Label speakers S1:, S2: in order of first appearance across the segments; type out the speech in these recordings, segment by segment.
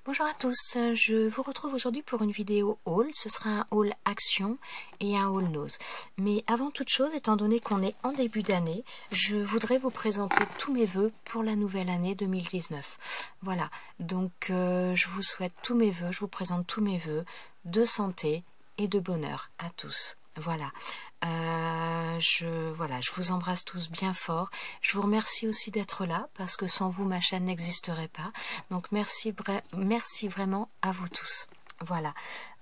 S1: Bonjour à tous, je vous retrouve aujourd'hui pour une vidéo haul. Ce sera un haul action et un haul nose. Mais avant toute chose, étant donné qu'on est en début d'année, je voudrais vous présenter tous mes vœux pour la nouvelle année 2019. Voilà, donc je vous souhaite tous mes vœux, je vous présente tous mes vœux de santé et de bonheur à tous. Voilà. Je vous embrasse tous bien fort. Je vous remercie aussi d'être là parce que sans vous ma chaîne n'existerait pas. Donc merci vraiment à vous tous. Voilà,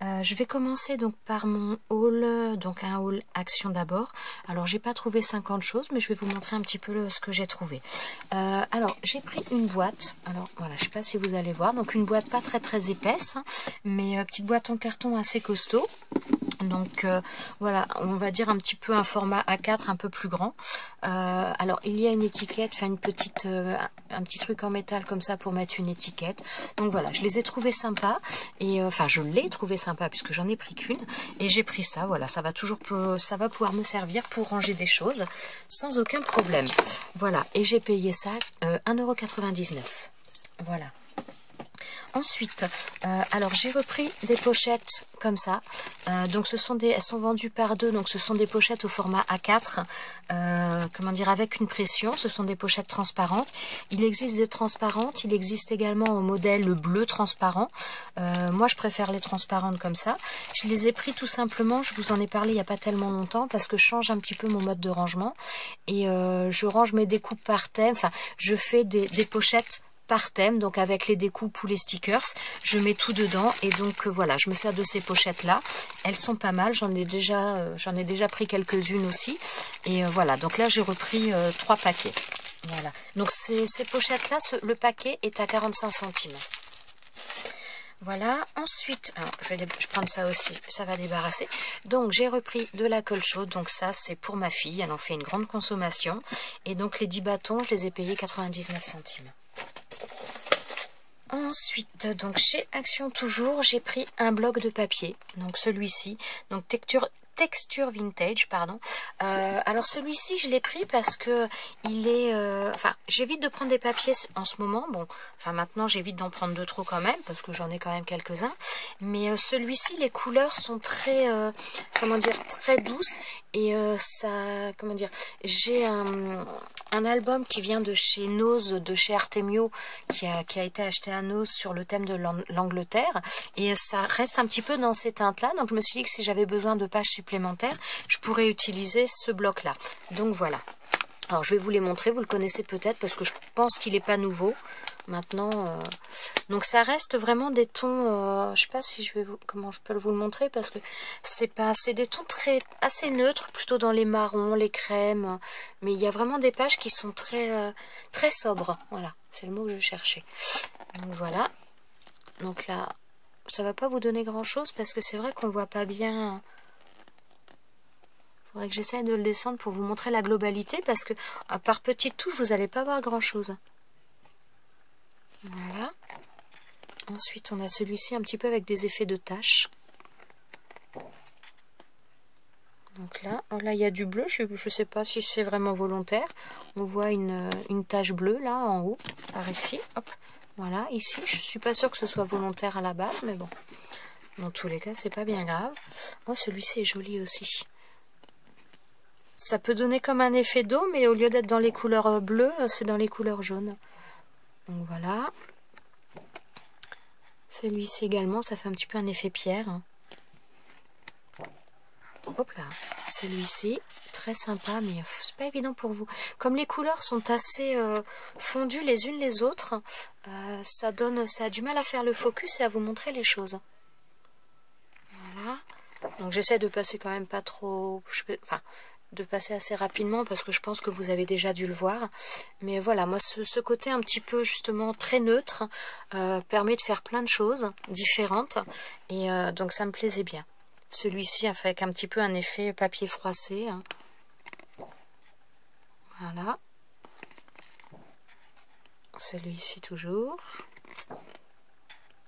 S1: je vais commencer donc par mon haul, donc un haul action d'abord. Alors j'ai pas trouvé 50 choses, mais je vais vous montrer un petit peu ce que j'ai trouvé. Alors j'ai pris une boîte, alors voilà, je sais pas si vous allez voir, donc une boîte pas très épaisse, hein, mais petite boîte en carton assez costaud. Donc voilà, on va dire un petit peu un format A4 un peu plus grand. Alors il y a une étiquette, enfin une petite, un petit truc en métal comme ça pour mettre une étiquette. Donc voilà, je les ai trouvés sympas et enfin je l'ai trouvé sympa puisque j'en ai pris qu'une et j'ai pris ça. Voilà, ça va pouvoir me servir pour ranger des choses sans aucun problème. Voilà, et j'ai payé ça 1,99 €. Voilà. Ensuite, alors j'ai repris des pochettes comme ça. Donc elles sont vendues par deux, donc ce sont des pochettes au format A4, comment dire, avec une pression. Ce sont des pochettes transparentes. Il existe des transparentes, il existe également au modèle bleu transparent. Moi je préfère les transparentes comme ça. Je les ai pris tout simplement, je vous en ai parlé il n'y a pas tellement longtemps, parce que je change un petit peu mon mode de rangement. Et je range mes découpes par thème, enfin je fais des pochettes par thème, donc avec les découpes ou les stickers, je mets tout dedans et donc voilà, je me sers de ces pochettes là, elles sont pas mal, j'en ai déjà pris quelques-unes aussi et voilà, donc là j'ai repris 3 paquets. Voilà, donc ces pochettes là, le paquet est à 45 centimes. Voilà, ensuite, alors, je vais prendre ça aussi, ça va débarrasser. Donc j'ai repris de la colle chaude, donc ça c'est pour ma fille, elle en fait une grande consommation. Et donc les 10 bâtons, je les ai payés 99 centimes. Ensuite, donc chez Action toujours, j'ai pris un bloc de papier, donc celui-ci, donc texture vintage, pardon. Alors celui-ci, je l'ai pris parce que il est, enfin, j'évite de prendre des papiers en ce moment. Bon, enfin maintenant j'évite d'en prendre de trop quand même parce que j'en ai quand même quelques-uns. Mais celui-ci, les couleurs sont très, comment dire, très douces et ça, comment dire, j'ai un album qui vient de chez Nose, de chez Artemio, qui a été acheté à Nose sur le thème de l'Angleterre. Et ça reste un petit peu dans ces teintes-là. Donc je me suis dit que si j'avais besoin de pages supplémentaires, je pourrais utiliser ce bloc-là. Donc voilà. Alors je vais vous les montrer, vous le connaissez peut-être parce que je pense qu'il n'est pas nouveau. Maintenant, donc ça reste vraiment des tons, je sais pas si comment je peux vous le montrer parce que c'est des tons assez neutres, plutôt dans les marrons, les crèmes, mais il y a vraiment des pages qui sont très sobres, voilà, c'est le mot que je cherchais. Donc voilà, donc là, ça va pas vous donner grand chose parce que c'est vrai qu'on voit pas bien. Il faudrait que j'essaie de le descendre pour vous montrer la globalité parce que par petites touches, vous n'allez pas voir grand chose. Voilà. Ensuite, on a celui-ci un petit peu avec des effets de taches. Donc là, il y a du bleu. Je ne sais pas si c'est vraiment volontaire. On voit une tache bleue là en haut, par ici. Hop. Voilà, ici. Je suis pas sûre que ce soit volontaire à la base, mais bon. Dans tous les cas, c'est pas bien grave. Oh, celui-ci est joli aussi. Ça peut donner comme un effet d'eau, mais au lieu d'être dans les couleurs bleues, c'est dans les couleurs jaunes. Donc voilà. Celui-ci également, ça fait un petit peu un effet pierre. Hop là. Celui-ci, très sympa, mais c'est pas évident pour vous. Comme les couleurs sont assez fondues les unes les autres, ça a du mal à faire le focus et à vous montrer les choses. Voilà. Donc j'essaie de passer quand même pas trop... Enfin, de passer assez rapidement parce que je pense que vous avez déjà dû le voir. Mais voilà, moi ce côté un petit peu justement très neutre permet de faire plein de choses différentes. Et donc ça me plaisait bien. Celui-ci avec un petit peu un effet papier froissé. Hein. Voilà. Celui-ci toujours.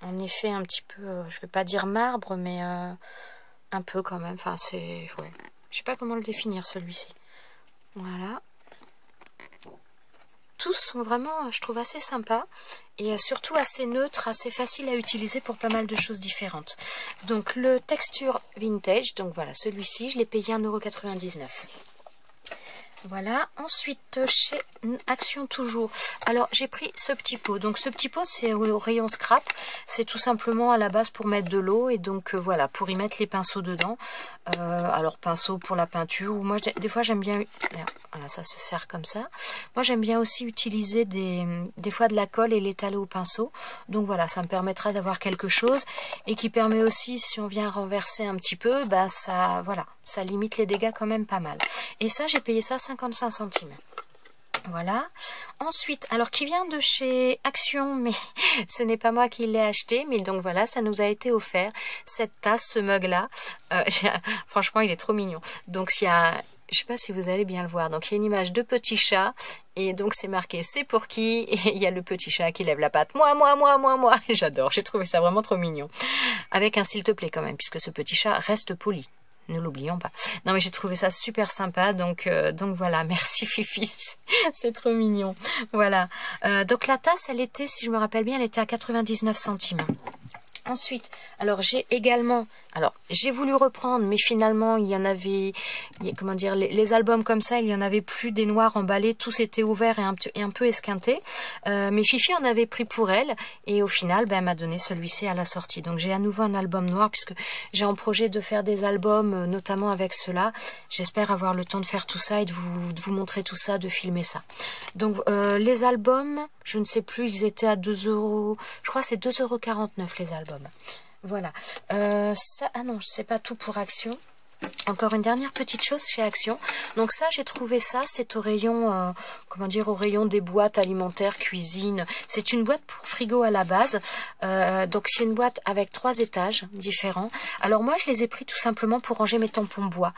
S1: En effet un petit peu, je vais pas dire marbre, mais un peu quand même. Enfin c'est... Ouais. Je sais pas comment le définir celui-ci. Voilà. tous sont vraiment, je trouve, assez sympas. Et surtout assez neutres, assez faciles à utiliser pour pas mal de choses différentes. Donc le texture vintage, donc voilà, celui-ci, je l'ai payé 1,99 €. Voilà, ensuite chez Action toujours, alors j'ai pris ce petit pot, donc ce petit pot c'est au rayon scrap, c'est tout simplement à la base pour mettre de l'eau et donc voilà, pour y mettre les pinceaux dedans, alors pinceau pour la peinture, ou moi des fois j'aime bien, voilà ça se sert comme ça, moi j'aime bien aussi utiliser des fois de la colle et l'étaler au pinceau, donc voilà, ça me permettra d'avoir quelque chose et qui permet aussi, si on vient renverser un petit peu, bah ça, voilà, ça limite les dégâts quand même pas mal. Et ça, j'ai payé ça 55 centimes. Voilà. Ensuite, alors qui vient de chez Action, mais ce n'est pas moi qui l'ai acheté, mais donc voilà, ça nous a été offert, cette tasse, ce mug-là. Franchement, il est trop mignon. Donc il y a, je sais pas si vous allez bien le voir, donc il y a une image de petit chat, et donc c'est marqué c'est pour qui, et il y a le petit chat qui lève la patte, moi, j'adore, j'ai trouvé ça vraiment trop mignon. Avec un s'il te plaît quand même, puisque ce petit chat reste poli. Ne l'oublions pas. Non mais j'ai trouvé ça super sympa, donc voilà, merci Fifi, c'est trop mignon. Voilà, donc la tasse, elle était, si je me rappelle bien, elle était à 99 centimes. Ensuite, alors j'ai également, alors j'ai voulu reprendre, mais finalement il y en avait, comment dire, les albums comme ça, il y en avait plus des noirs emballés, tous étaient ouverts et un peu esquintés. Mais Fifi en avait pris pour elle, et au final, ben, elle m'a donné celui-ci à la sortie. Donc j'ai à nouveau un album noir, puisque j'ai en projet de faire des albums, notamment avec cela. J'espère avoir le temps de faire tout ça et de vous montrer tout ça, de filmer ça. Donc les albums, je ne sais plus, ils étaient à 2 €, je crois que c'est 2,49 € les albums. Voilà, ça, ah non, c'est pas tout pour Action. Encore une dernière petite chose chez Action. Donc ça, j'ai trouvé ça, c'est au rayon, comment dire, au rayon des boîtes alimentaires, cuisine. C'est une boîte pour frigo à la base. Donc c'est une boîte avec 3 étages différents. Alors moi, je les ai pris tout simplement pour ranger mes tampons bois.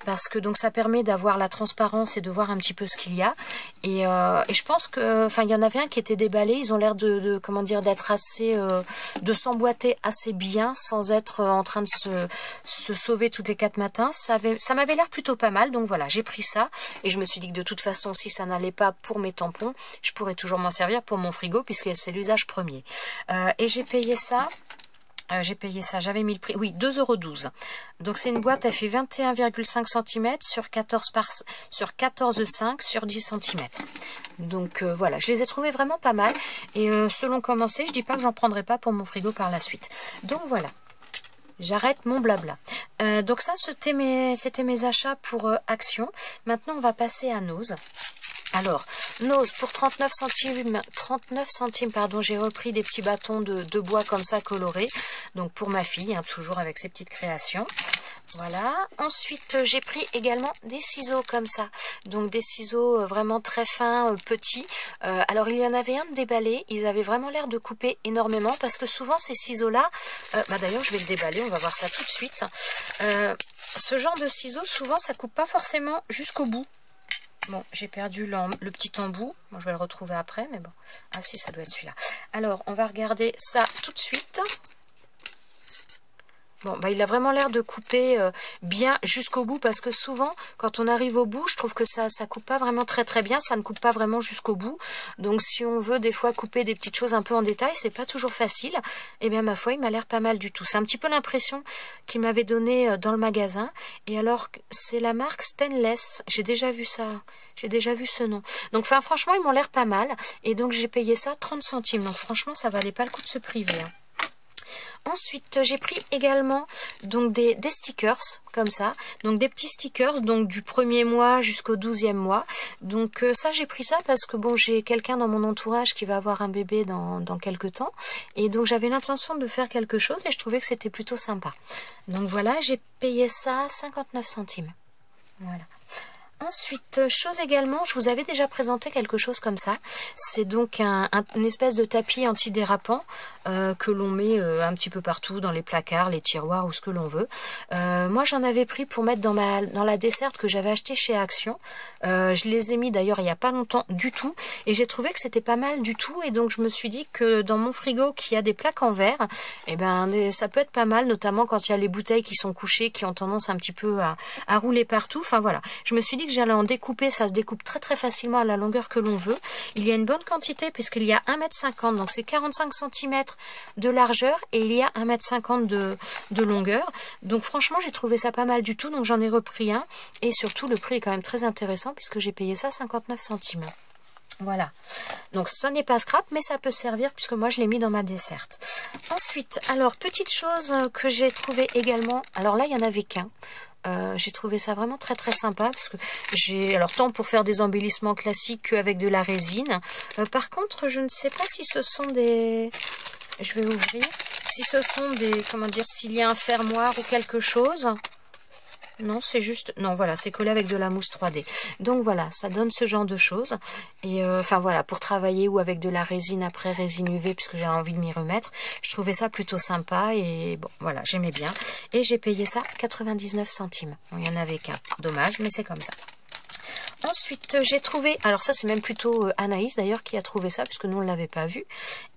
S1: Parce que donc ça permet d'avoir la transparence et de voir un petit peu ce qu'il y a. Et je pense que, enfin, il y en avait un qui était déballé. Ils ont l'air comment dire, d'être assez, de s'emboîter assez bien sans être en train de se sauver toutes les 4 matins. Ça m'avait l'air plutôt pas mal, donc voilà, j'ai pris ça et je me suis dit que de toute façon, si ça n'allait pas pour mes tampons, je pourrais toujours m'en servir pour mon frigo puisque c'est l'usage premier. Et j'ai payé ça. J'avais mis le prix, oui, 2,12 €. Donc c'est une boîte, elle fait 21,5 cm sur 14,5 sur 10 cm. Donc voilà, je les ai trouvés vraiment pas mal. Et selon comment c'est, je dis pas que j'en prendrai pas pour mon frigo par la suite. Donc voilà. J'arrête mon blabla. Donc ça, c'était mes achats pour Action. Maintenant, on va passer à Nose. Alors, Nose, pour 39 centimes, pardon, j'ai repris des petits bâtons de bois comme ça colorés. Donc pour ma fille, hein, toujours avec ses petites créations. Voilà. Ensuite, j'ai pris également des ciseaux comme ça. Donc des ciseaux vraiment très fins, petits. Alors il y en avait un de déballé. Ils avaient vraiment l'air de couper énormément parce que souvent ces ciseaux-là, d'ailleurs je vais le déballer, on va voir ça tout de suite. Ce genre de ciseaux, souvent ça coupe pas forcément jusqu'au bout. Bon, j'ai perdu le petit embout. Bon, je vais le retrouver après, mais bon. Ah si, ça doit être celui-là. Alors, on va regarder ça tout de suite. Bon, bah, il a vraiment l'air de couper bien jusqu'au bout parce que souvent, quand on arrive au bout, je trouve que ça coupe pas vraiment très bien. Ça ne coupe pas vraiment jusqu'au bout. Donc, si on veut des fois couper des petites choses un peu en détail, c'est pas toujours facile. Et bien, ma foi, il m'a l'air pas mal du tout. C'est un petit peu l'impression qu'il m'avait donné dans le magasin. Et alors, c'est la marque Stainless. J'ai déjà vu ça. J'ai déjà vu ce nom. Donc, enfin, franchement, ils m'ont l'air pas mal. Et donc, j'ai payé ça 30 centimes. Donc, franchement, ça valait pas le coup de se priver. Hein. Ensuite, j'ai pris également donc des stickers comme ça, donc des petits stickers donc du 1er mois jusqu'au 12e mois. Donc ça, j'ai pris ça parce que bon, j'ai quelqu'un dans mon entourage qui va avoir un bébé dans quelques temps et donc j'avais l'intention de faire quelque chose et je trouvais que c'était plutôt sympa. Donc voilà, j'ai payé ça 59 centimes. Voilà. Ensuite, chose également, je vous avais déjà présenté quelque chose comme ça. C'est donc une espèce de tapis antidérapant que l'on met un petit peu partout, dans les placards, les tiroirs ou ce que l'on veut. Moi, j'en avais pris pour mettre dans la desserte que j'avais acheté chez Action. Je les ai mis d'ailleurs il n'y a pas longtemps du tout. Et j'ai trouvé que c'était pas mal du tout. Et donc, je me suis dit que dans mon frigo qui a des plaques en verre, eh ben, ça peut être pas mal, notamment quand il y a les bouteilles qui sont couchées, qui ont tendance un petit peu à rouler partout. Enfin voilà, je me suis dit que j'allais en découper, ça se découpe très très facilement à la longueur que l'on veut. Il y a une bonne quantité puisqu'il y a 1,50 m, donc c'est 45 cm de largeur et il y a 1,50 m de longueur. Donc franchement j'ai trouvé ça pas mal du tout, donc j'en ai repris un et surtout le prix est quand même très intéressant puisque j'ai payé ça 59 centimes. Voilà, donc ça n'est pas scrap mais ça peut servir puisque moi je l'ai mis dans ma desserte. Ensuite, alors petite chose que j'ai trouvé également, alors là il n'y en avait qu'un. J'ai trouvé ça vraiment très très sympa parce que j'ai, alors tant pour faire des embellissements classiques qu'avec de la résine. Par contre je ne sais pas si ce sont des, je vais ouvrir, si ce sont des, comment dire, s'il y a un fermoir ou quelque chose. Non, c'est juste... Non, voilà, c'est collé avec de la mousse 3D. Donc voilà, ça donne ce genre de choses. Et enfin voilà, pour travailler ou avec de la résine après résine UV, puisque j'ai envie de m'y remettre, je trouvais ça plutôt sympa. Et bon, voilà, j'aimais bien. Et j'ai payé ça 99 centimes. Bon, il n'y en avait qu'un. Dommage, mais c'est comme ça. Ensuite, j'ai trouvé, alors ça c'est même plutôt Anaïs d'ailleurs qui a trouvé ça, puisque nous on ne l'avait pas vu.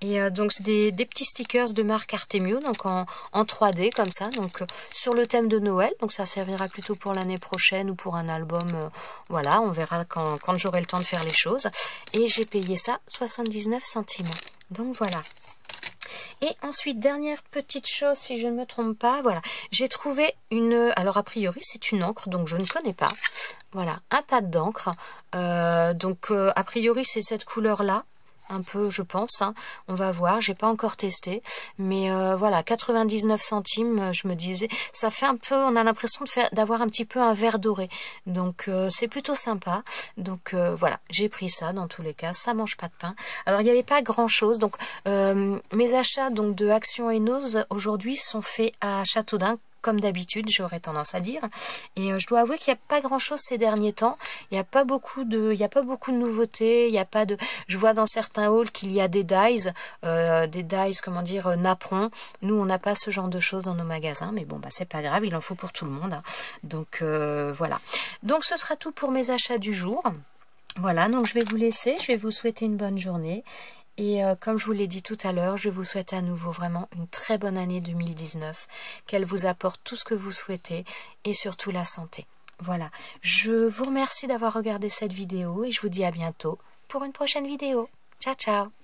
S1: Et donc c'est des petits stickers de marque Artemio, donc en 3D comme ça, donc sur le thème de Noël. Donc ça servira plutôt pour l'année prochaine ou pour un album, voilà, on verra quand j'aurai le temps de faire les choses. Et j'ai payé ça 79 centimes. Donc voilà. Et ensuite, dernière petite chose, si je ne me trompe pas, voilà, j'ai trouvé une, alors a priori c'est une encre, donc je ne connais pas, voilà, un pad d'encre, donc a priori c'est cette couleur-là, un peu je pense, hein. On va voir, j'ai pas encore testé, mais voilà, 99 centimes, je me disais, ça fait un peu, on a l'impression d'avoir un petit peu un vert doré, donc c'est plutôt sympa, donc voilà, j'ai pris ça dans tous les cas, ça mange pas de pain. Alors il n'y avait pas grand chose, donc mes achats donc de Action et Nose aujourd'hui sont faits à Châteaudun, comme d'habitude, j'aurais tendance à dire. Et je dois avouer qu'il n'y a pas grand chose ces derniers temps. Il n'y a pas beaucoup de nouveautés. Il y a pas de. Je vois dans certains hauls qu'il y a des dies, comment dire, napperons. Nous, on n'a pas ce genre de choses dans nos magasins, mais bon, bah c'est pas grave, il en faut pour tout le monde, hein. Donc voilà. Donc ce sera tout pour mes achats du jour. Voilà, donc je vais vous laisser. Je vais vous souhaiter une bonne journée. Et comme je vous l'ai dit tout à l'heure, je vous souhaite à nouveau vraiment une très bonne année 2019, qu'elle vous apporte tout ce que vous souhaitez et surtout la santé. Voilà, je vous remercie d'avoir regardé cette vidéo et je vous dis à bientôt pour une prochaine vidéo. Ciao, ciao!